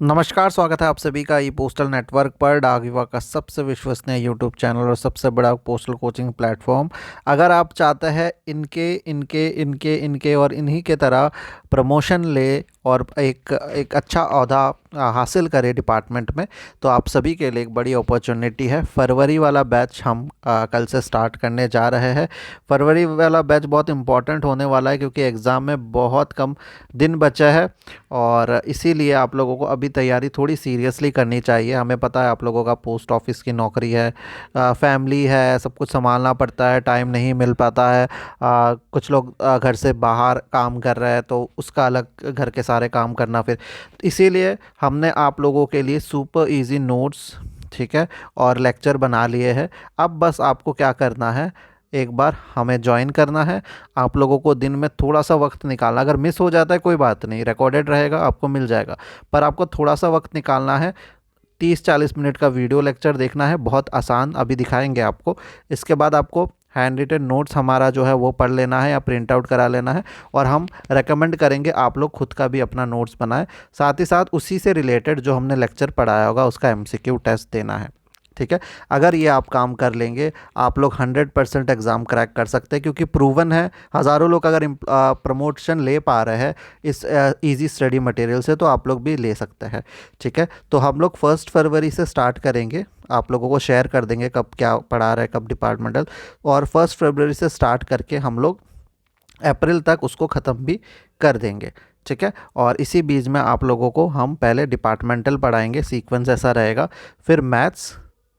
नमस्कार, स्वागत है आप सभी का ई पोस्टल नेटवर्क पर, डाक विभाग का सबसे विश्वसनीय यूट्यूब चैनल और सबसे बड़ा पोस्टल कोचिंग प्लेटफॉर्म। अगर आप चाहते हैं इनके इनके इनके इनके और इन्हीं के तरह प्रमोशन ले और एक अच्छा ओहदा हासिल करे डिपार्टमेंट में, तो आप सभी के लिए एक बड़ी अपॉर्चुनिटी है। फरवरी वाला बैच हम कल से स्टार्ट करने जा रहे हैं। फरवरी वाला बैच बहुत इंपॉर्टेंट होने वाला है क्योंकि एग्ज़ाम में बहुत कम दिन बचा है और इसीलिए आप लोगों को अभी तैयारी थोड़ी सीरियसली करनी चाहिए। हमें पता है आप लोगों का पोस्ट ऑफिस की नौकरी है, फैमिली है, सब कुछ संभालना पड़ता है, टाइम नहीं मिल पाता है। कुछ लोग घर से बाहर काम कर रहे हैं तो उसका अलग घर के सारे काम करना फिर, इसीलिए हमने आप लोगों के लिए सुपर इजी नोट्स, ठीक है, और लेक्चर बना लिए हैं। अब बस आपको क्या करना है, एक बार हमें ज्वाइन करना है। आप लोगों को दिन में थोड़ा सा वक्त निकालना, अगर मिस हो जाता है कोई बात नहीं, रिकॉर्डेड रहेगा, आपको मिल जाएगा, पर आपको थोड़ा सा वक्त निकालना है। 30-40 मिनट का वीडियो लेक्चर देखना है, बहुत आसान, अभी दिखाएंगे आपको। इसके बाद आपको हैंड रिटन नोट्स हमारा जो है वो पढ़ लेना है या प्रिंट आउट करा लेना है, और हम रेकमेंड करेंगे आप लोग खुद का भी अपना नोट्स बनाएं। साथ ही साथ उसी से रिलेटेड जो हमने लेक्चर पढ़ाया होगा उसका एमसीक्यू टेस्ट देना है, ठीक है। अगर ये आप काम कर लेंगे, आप लोग 100% एग्ज़ाम क्रैक कर सकते हैं, क्योंकि प्रूवन है। हज़ारों लोग अगर प्रमोशन ले पा रहे हैं इस इजी स्टडी मटेरियल से, तो आप लोग भी ले सकते हैं, ठीक है। तो हम लोग 1 फरवरी से स्टार्ट करेंगे, आप लोगों को शेयर कर देंगे कब क्या पढ़ा रहे हैं, कब डिपार्टमेंटल, और 1 फरवरी से स्टार्ट करके हम लोग अप्रैल तक उसको ख़त्म भी कर देंगे, ठीक है। और इसी बीच में आप लोगों को हम पहले डिपार्टमेंटल पढ़ाएंगे, सीक्वेंस ऐसा रहेगा, फिर मैथ्स,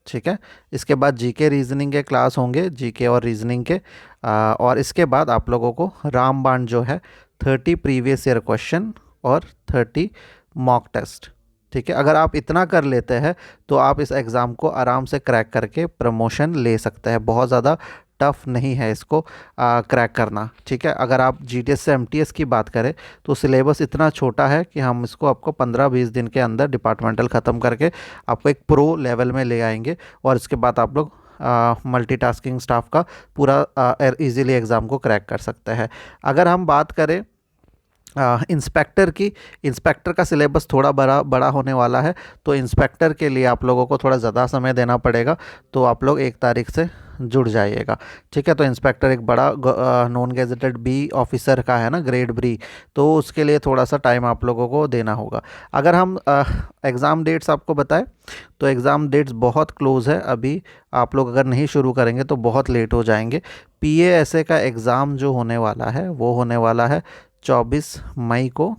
ठीक है। इसके बाद जीके रीजनिंग के क्लास होंगे, जीके और रीजनिंग के, और इसके बाद आप लोगों को रामबाण जो है 30 प्रीवियस ईयर क्वेश्चन और 30 मॉक टेस्ट, ठीक है। अगर आप इतना कर लेते हैं तो आप इस एग्ज़ाम को आराम से क्रैक करके प्रमोशन ले सकते हैं। बहुत ज़्यादा टफ नहीं है इसको क्रैक करना, ठीक है। अगर आप जीटीएस से एमटीएस की बात करें तो सिलेबस इतना छोटा है कि हम इसको आपको 15-20 दिन के अंदर डिपार्टमेंटल ख़त्म करके आपको एक प्रो लेवल में ले आएंगे, और इसके बाद आप लोग मल्टीटास्किंग स्टाफ का पूरा इजीली एग्ज़ाम को क्रैक कर सकते हैं। अगर हम बात करें इंस्पेक्टर की, इंस्पेक्टर का सिलेबस थोड़ा बड़ा बड़ा होने वाला है, तो इंस्पेक्टर के लिए आप लोगों को थोड़ा ज़्यादा समय देना पड़ेगा, तो आप लोग 1 तारीख से जुड़ जाइएगा, ठीक है। तो इंस्पेक्टर एक बड़ा नॉन गेजेटेड बी ऑफिसर का है ना, ग्रेड बी, तो उसके लिए थोड़ा सा टाइम आप लोगों को देना होगा। अगर हम एग्ज़ाम डेट्स आपको बताएं तो एग्ज़ाम डेट्स बहुत क्लोज़ है अभी। आप लोग अगर नहीं शुरू करेंगे तो बहुत लेट हो जाएंगे। पीएएसए का एग्ज़ाम जो होने वाला है वो होने वाला है 24 मई को,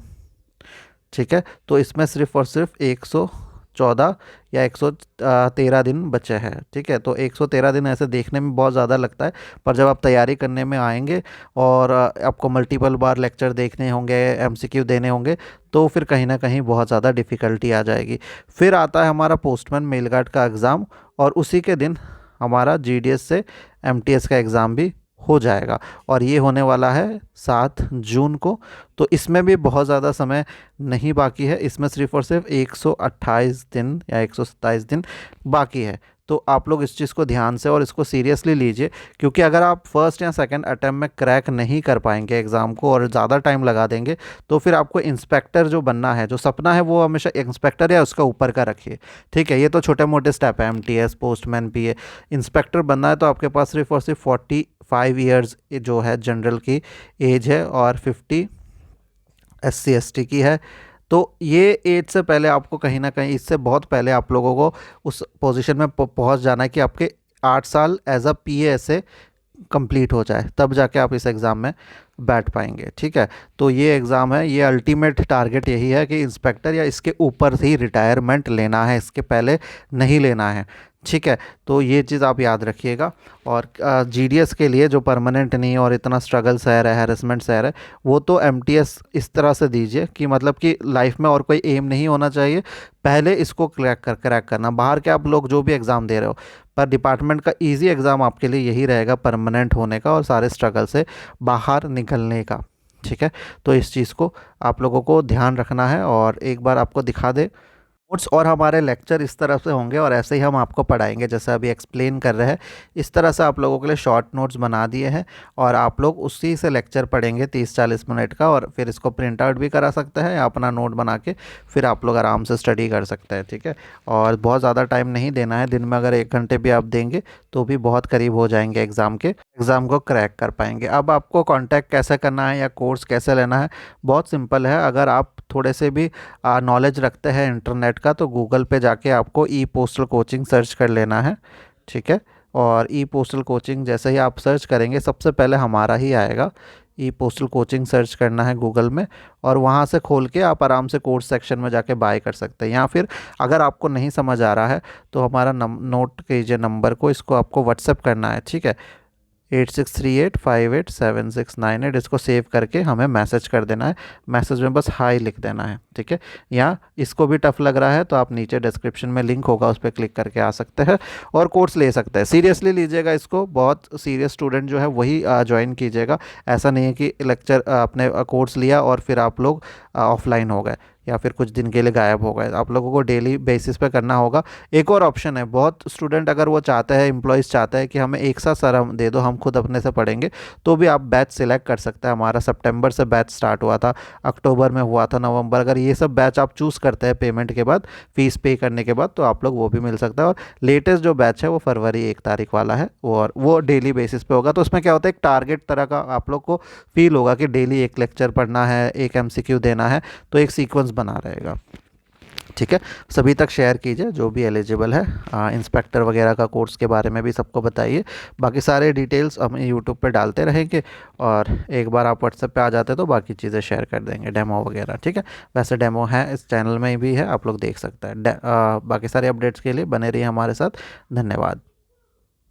ठीक है। तो इसमें सिर्फ और सिर्फ 114 या 113 दिन बचे हैं, ठीक है। तो 113 दिन ऐसे देखने में बहुत ज़्यादा लगता है, पर जब आप तैयारी करने में आएंगे और आपको मल्टीपल बार लेक्चर देखने होंगे, एमसीक्यू देने होंगे, तो फिर कहीं ना कहीं बहुत ज़्यादा डिफ़िकल्टी आ जाएगी। फिर आता है हमारा पोस्टमैन मेल गार्ड का एग्ज़ाम, और उसी के दिन हमारा जीडीएस से एमटीएस का एग्ज़ाम भी हो जाएगा, और ये होने वाला है 7 जून को। तो इसमें भी बहुत ज़्यादा समय नहीं बाकी है, इसमें सिर्फ और सिर्फ 128 दिन या 127 दिन बाकी है। तो आप लोग इस चीज़ को ध्यान से और इसको सीरियसली लीजिए, क्योंकि अगर आप फर्स्ट या सेकंड अटैम्प्ट में क्रैक नहीं कर पाएंगे एग्ज़ाम को और ज़्यादा टाइम लगा देंगे, तो फिर आपको इंस्पेक्टर जो बनना है, जो सपना है, वो हमेशा इंस्पेक्टर या उसका ऊपर का रखिए, ठीक है। ये तो छोटे मोटे स्टेप है, एमटीएस, पोस्टमैन, पीए। इंस्पेक्टर बनना है तो आपके पास सिर्फ और सिर्फ 45 ईयर्स जो है जनरल की एज है, और 50 एससी एसटी की है। तो ये एज से पहले आपको कहीं ना कहीं, इससे बहुत पहले आप लोगों को उस पोजीशन में पहुंच जाना है कि आपके 8 साल एज अ पीए कंप्लीट हो जाए, तब जाके आप इस एग्ज़ाम में बैठ पाएंगे, ठीक है। तो ये एग्ज़ाम है, ये अल्टीमेट टारगेट यही है कि इंस्पेक्टर या इसके ऊपर ही रिटायरमेंट लेना है, इसके पहले नहीं लेना है, ठीक है। तो ये चीज़ आप याद रखिएगा। और जीडीएस के लिए जो परमानेंट नहीं है और इतना स्ट्रगल सह रहा है, हैरेसमेंट सह रहा है, वो तो एमटीएस इस तरह से दीजिए कि मतलब कि लाइफ में और कोई एम नहीं होना चाहिए, पहले इसको क्रैक करना। बाहर के आप लोग जो भी एग्ज़ाम दे रहे हो, पर डिपार्टमेंट का इजी एग्ज़ाम आपके लिए यही रहेगा, परमानेंट होने का और सारे स्ट्रगल से बाहर निकलने का, ठीक है। तो इस चीज़ को आप लोगों को ध्यान रखना है, और एक बार आपको दिखा दे नोट्स और हमारे लेक्चर इस तरह से होंगे और ऐसे ही हम आपको पढ़ाएंगे जैसे अभी एक्सप्लेन कर रहे हैं। इस तरह से आप लोगों के लिए शॉर्ट नोट्स बना दिए हैं और आप लोग उसी से लेक्चर पढ़ेंगे 30-40 मिनट का, और फिर इसको प्रिंट आउट भी करा सकते हैं या अपना नोट बना के फिर आप लोग आराम से स्टडी कर सकते हैं। ठीक है, और बहुत ज़्यादा टाइम नहीं देना है, दिन में अगर 1 घंटे भी आप देंगे तो भी बहुत करीब हो जाएंगे एग्ज़ाम के, एग्ज़ाम को क्रैक कर पाएंगे। अब आपको कांटेक्ट कैसे करना है या कोर्स कैसे लेना है, बहुत सिंपल है। अगर आप थोड़े से भी नॉलेज रखते हैं इंटरनेट का तो गूगल पे जाके आपको ई पोस्टल कोचिंग सर्च कर लेना है। ठीक है, और ई पोस्टल कोचिंग जैसे ही आप सर्च करेंगे सबसे पहले हमारा ही आएगा। ई पोस्टल कोचिंग सर्च करना है गूगल में और वहाँ से खोल के आप आराम से कोर्स सेक्शन में जाके बाय कर सकते हैं। या फिर अगर आपको नहीं समझ आ रहा है तो हमारा नोट कीजिए नंबर को, इसको आपको व्हाट्सएप करना है। ठीक है, 8638587698, इसको सेव करके हमें मैसेज कर देना है। मैसेज में बस हाई लिख देना है। ठीक है, या इसको भी टफ लग रहा है तो आप नीचे डिस्क्रिप्शन में लिंक होगा उस पर क्लिक करके आ सकते हैं और कोर्स ले सकते हैं। सीरियसली लीजिएगा इसको, बहुत सीरियस स्टूडेंट जो है वही ज्वाइन कीजिएगा। ऐसा नहीं है कि लेक्चर आपने कोर्स लिया और फिर आप लोग ऑफलाइन हो गए या फिर कुछ दिन के लिए गायब हो गए। आप लोगों को डेली बेसिस पे करना होगा। एक और ऑप्शन है, बहुत स्टूडेंट अगर वो चाहते हैं, एम्प्लॉयज़ चाहते हैं कि हमें एक साथ सर हम दे दो, हम खुद अपने से पढ़ेंगे, तो भी आप बैच सिलेक्ट कर सकते हैं। हमारा सितंबर से बैच स्टार्ट हुआ था, अक्टूबर में हुआ था, नवंबर, अगर ये सब बैच आप चूज़ करते हैं पेमेंट के बाद, फीस पे करने के बाद, तो आप लोग वो भी मिल सकता है। और लेटेस्ट जो बैच है वो फरवरी 1 तारीख वाला है और वो डेली बेसिस पे होगा। तो उसमें क्या होता है, एक टारगेट तरह का आप लोग को फील होगा कि डेली एक लेक्चर पढ़ना है, एक एमसीक्यू देना है, तो एक सीक्वेंस बना रहेगा। ठीक है, सभी तक शेयर कीजिए जो भी एलिजिबल है। इंस्पेक्टर वगैरह का कोर्स के बारे में भी सबको बताइए। बाकी सारे डिटेल्स हम यूट्यूब पे डालते रहेंगे और एक बार आप व्हाट्सएप पे आ जाते तो बाकी चीज़ें शेयर कर देंगे, डेमो वगैरह। ठीक है, वैसे डेमो है इस चैनल में भी है, आप लोग देख सकते हैं। बाकी सारे अपडेट्स के लिए बने रहिए हमारे साथ। धन्यवाद।